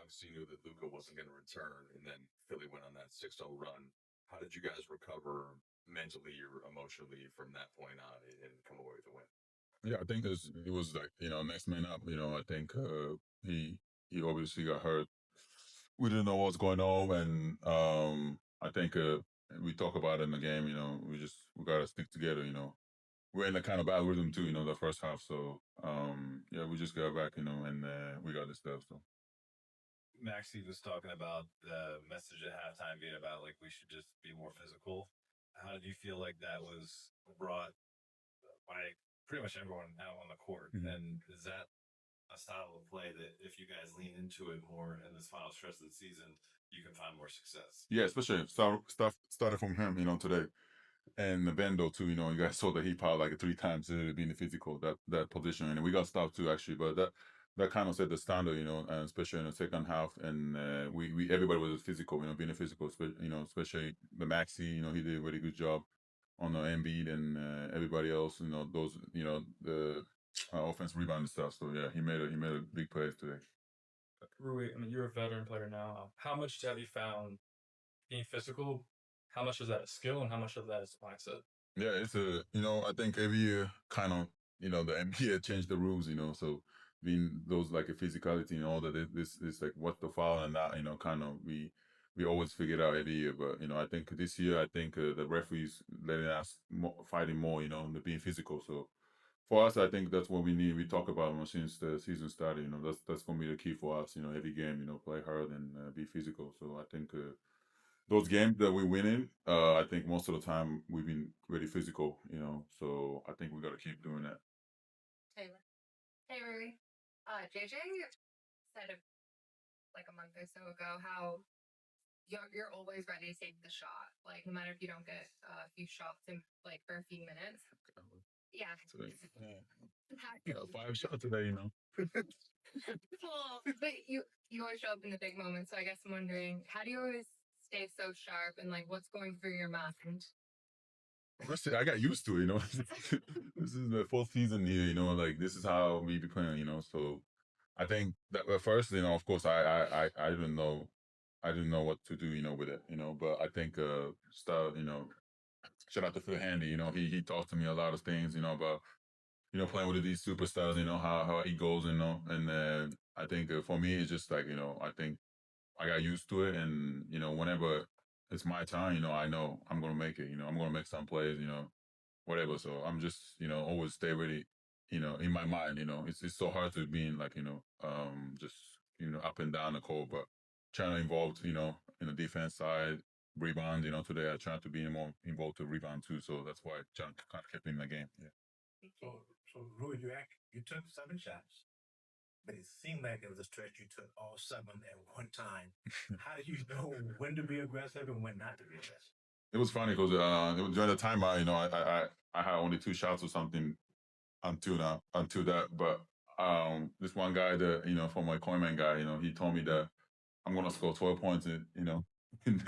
obviously knew that Luka wasn't going to return, and then Philly went on that 6-0 run. How did you guys recover mentally or emotionally from that point on and come away with a win? Yeah, I think it was like next man up. I think he obviously got hurt. We didn't know what was going on, and I think we talk about it in the game. We gotta stick together. We're in a kind of bad rhythm too. The first half. So yeah, we just got back. And we got this stuff. So Maxie was talking about the message at halftime being about like we should just be more physical. How did you feel like that was brought by pretty much everyone out on the court? Mhm. And is that a style of play that if you guys lean into it more in this final stretch of the season, you can find more success? yeah, especially stuff started from him. Today. And the Vendo too, you guys saw that he powered like 3 times being the physical that position, and we got stopped too actually. But that kind of set the standard, and especially in the second half. And we everybody was physical, being a physical, especially the Maxi, he did a really good job on the Embiid and everybody else, those, the offense rebound and stuff. So yeah, he made a big play today. Rui, I mean, you're a veteran player now. How much have you found being physical? How much is that a skill, and how much of that is mindset? Yeah, I think every year kind of, the NBA changed the rules, so being those like a physicality and all that, this is like what the foul and that, kind of we always figure it out every year. But, I think this year, I think the referees letting us fighting more, and being physical. So for us, I think that's what we need. We talk about since the season started, that's going to be the key for us, every game, play hard and be physical. So I think, those games that we winning, I think most of the time we've been really physical, So I think we got to keep doing that. Taylor. Hey, Rui. JJ said like a month or so ago how you're always ready to take the shot, like no matter if you don't get a few shots in like for a few minutes. Yeah. Today, yeah, 5 shots today, Well, but you always show up in the big moments, so I guess I'm wondering how do you always stay so sharp and like what's going through your mind? Honestly, I got used to it, This is the fourth season here, like this is how we be playing, So I think that at first, of course, I didn't know what to do, with it, But I think start, shout out to Phil Handy, he talked to me a lot of things, about playing with these superstars, how he goes, and I think for me it's just like I think I got used to it, and whenever it's my time, I know I'm gonna make it, I'm gonna make some plays, whatever. So I'm just always stay ready, in my mind, it's so hard to be in like just up and down the court, but trying to involve in the defense side. Rebound, today I try to be more involved to rebound too, so that's why I try to kind of keep in the game. Yeah. So Rui, you took 7 shots, but it seemed like it was a stretch you took all 7 at one time. How do you know when to be aggressive and when not to be aggressive? It was funny because during the timeout, I had only 2 shots or something until that. But this one guy that from my coinman guy, he told me that I'm gonna score 12 points,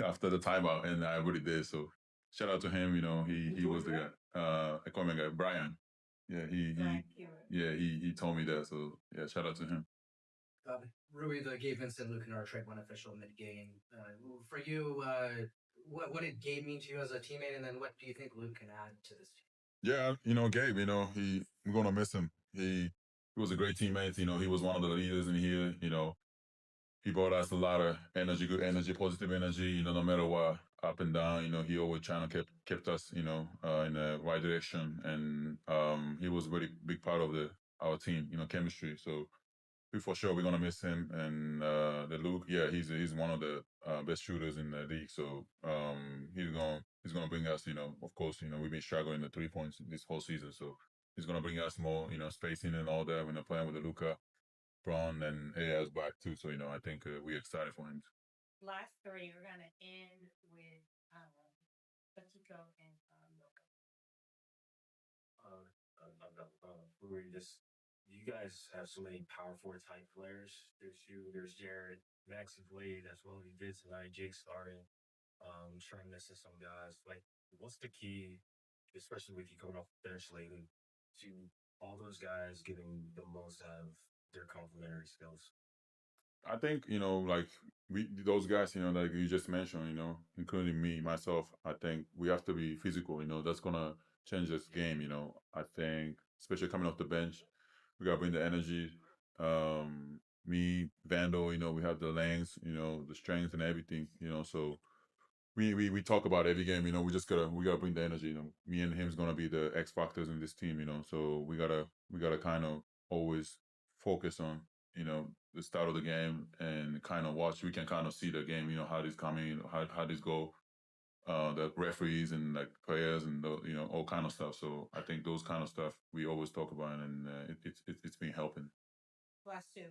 after the timeout, and I really did. So shout out to him. He was the guy, a coinman guy, Brian. Yeah, he told me that. So yeah, shout out to him. Rui, the Gabe Vincent Luke Kennard trade went official mid game. For you, what did Gabe mean to you as a teammate, and then what do you think Luke can add to this team? Yeah, Gabe, we're gonna miss him. He was a great teammate. He was one of the leaders in here. He brought us a lot of energy, good energy, positive energy. No matter what, up and down. He always trying to kept us, in the right direction, and he was a really big part of our team, chemistry. So for sure we're gonna miss him. And the Luke, yeah, he's one of the best shooters in the league. So he's gonna bring us, of course, we've been struggling the 3 points this whole season. So he's gonna bring us more, spacing and all that when they're playing with the Luka, Braun, and AS back too. So I think we're excited for him. Last three, we're gonna end with Pachico and Luka. You guys have so many power forward type players. There's you, there's Jared, Maxi played as well as he did tonight. Jake started. Trying missing some guys. Like, what's the key, especially with you coming off the bench lately, to all those guys getting the most out of their complementary skills? I think like those guys, like you just mentioned, including me, myself. I think we have to be physical. That's gonna change this game. I think, especially coming off the bench, we gotta bring the energy. Me, Vandal, we have the lengths, the strength and everything. So we talk about every game. We gotta bring the energy. Me and him's gonna be the X factors in this team. So we gotta kind of always focus on the start of the game and kind of watch. We can kind of see the game. How this coming, how this go. The referees and like players and all kind of stuff. So I think those kind of stuff we always talk about, and it's been helping. Last two.